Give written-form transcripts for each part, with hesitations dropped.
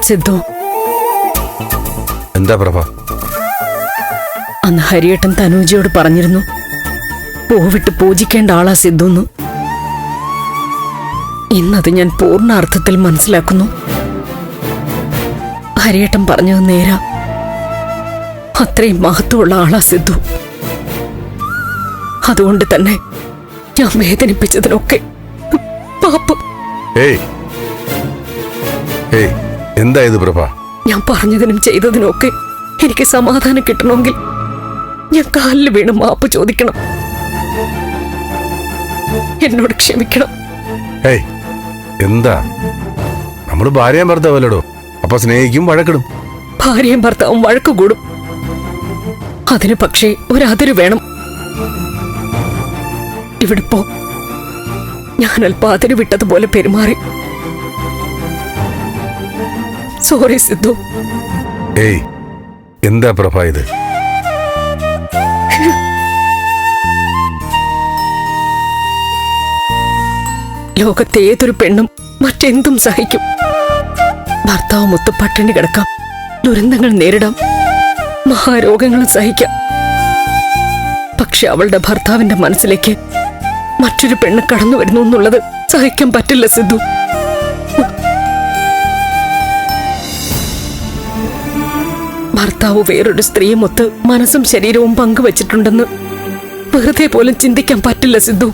സിദ്ധു, എന്താ പ്രഭ? അന്ന് ഹരിയേട്ടൻ തനൂജിയോട് പറഞ്ഞിരുന്നു, പൂവിട്ട് പൂജിക്കേണ്ട ആളാ സിദ്ധുന്ന്. ഇന്നത് ഞാൻ പൂർണ്ണ അർത്ഥത്തിൽ മനസ്സിലാക്കുന്നു. ഹരിയേട്ടൻ പറഞ്ഞത് നേരാ. അത്രയും മഹത്വമുള്ള ആളാ സിദ്ധു. അതുകൊണ്ട് തന്നെ ഞാൻ വേദനിപ്പിച്ചതിനൊക്കെ പാപം. എന്താ ഇത് പ്രഭ? ഞാൻ പറഞ്ഞതിനും ചെയ്തതിനൊക്കെ എനിക്ക് സമാധാനം കിട്ടണമെങ്കിൽ ഞാൻ കാലിൽ വീണ് മാപ്പ് ചോദിക്കണം. എന്നോട് ക്ഷമിക്കണം. എന്താ? നമ്മള് ഭാര്യയും ഭർത്താവല്ലടോ. അപ്പൊ സ്നേഹിക്കും, വഴക്കിടും. ഭാര്യയും ഭർത്താവും വഴക്ക് കൂടും. അതിന് പക്ഷേ ഒരതിര് വേണം. ഇവിടിപ്പോ ഞാൻ അല്പം അതിര് വിട്ടതുപോലെ പെരുമാറി. സോറി സിദ്ധു. എന്താ പ്രഭ ഇത്? ലോകത്തെ ഏതൊരു പെണ്ണും മറ്റെന്തും സഹിക്കും. ഭർത്താവ് മൊത്തം പട്ടിണി കിടക്കാം, ദുരന്തങ്ങൾ നേരിടാം, മഹാരോഗങ്ങളും സഹിക്കാം. പക്ഷെ അവളുടെ ഭർത്താവിന്റെ മനസ്സിലേക്ക് മറ്റൊരു പെണ്ണ് കടന്നു വരുന്നു എന്നുള്ളത് സഹിക്കാൻ പറ്റില്ല സിദ്ധു. ഭർത്താവ് വേറൊരു സ്ത്രീയുമൊത്ത് മനസ്സും ശരീരവും പങ്കുവച്ചിട്ടുണ്ടെന്ന് വെറുതെ പോലും ചിന്തിക്കാൻ പറ്റില്ല സിദ്ധു.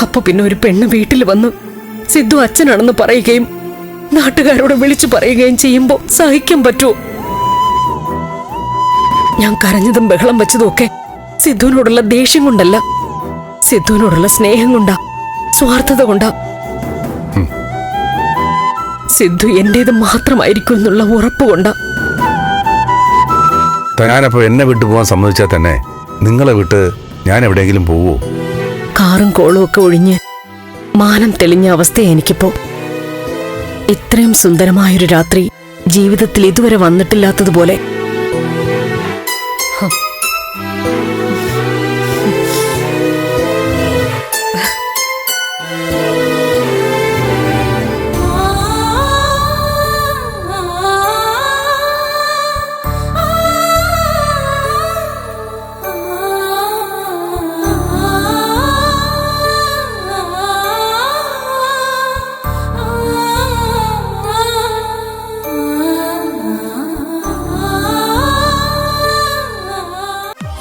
അപ്പൊ പിന്നെ ഒരു പെണ്ണ് വീട്ടിൽ വന്ന് സിദ്ധു അച്ഛനാണെന്ന് പറയുകയും നാട്ടുകാരോട് വിളിച്ചു പറയുകയും ചെയ്യുമ്പോ സഹിക്കാൻ പറ്റുമോ? ഞാൻ കരഞ്ഞതും ബഹളം വെച്ചതും ഒക്കെ സിദ്ധുവിനോടുള്ള ദേഷ്യം കൊണ്ടല്ല, സിദ്ധുവിനോടുള്ള സ്നേഹം കൊണ്ടാ, സ്വാർത്ഥത കൊണ്ടാ. സിദ്ധു എന്റേത് മാത്രമായിരിക്കും എന്നുള്ള ഉറപ്പുകൊണ്ടാ. ഞാനപ്പോ എന്നെ വിട്ടു പോകാൻ സമ്മതിച്ചാൽ തന്നെ നിങ്ങളെ വിട്ട് ഞാൻ എവിടെയെങ്കിലും പോവോ? കാറും കോളും ഒക്കെ ഒഴിഞ്ഞ് മാനം തെളിഞ്ഞ അവസ്ഥയാ എനിക്കിപ്പോ. ഇത്രയും സുന്ദരമായൊരു രാത്രി ജീവിതത്തിൽ ഇതുവരെ വന്നിട്ടില്ലാത്തതുപോലെ.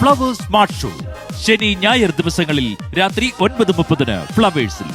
ഫ്ലവേഴ്സ് സ്മാർട്ട് ഷോ ശനി ഞായർ ദിവസങ്ങളിൽ രാത്രി 9:30 ഫ്ലവേഴ്സിൽ.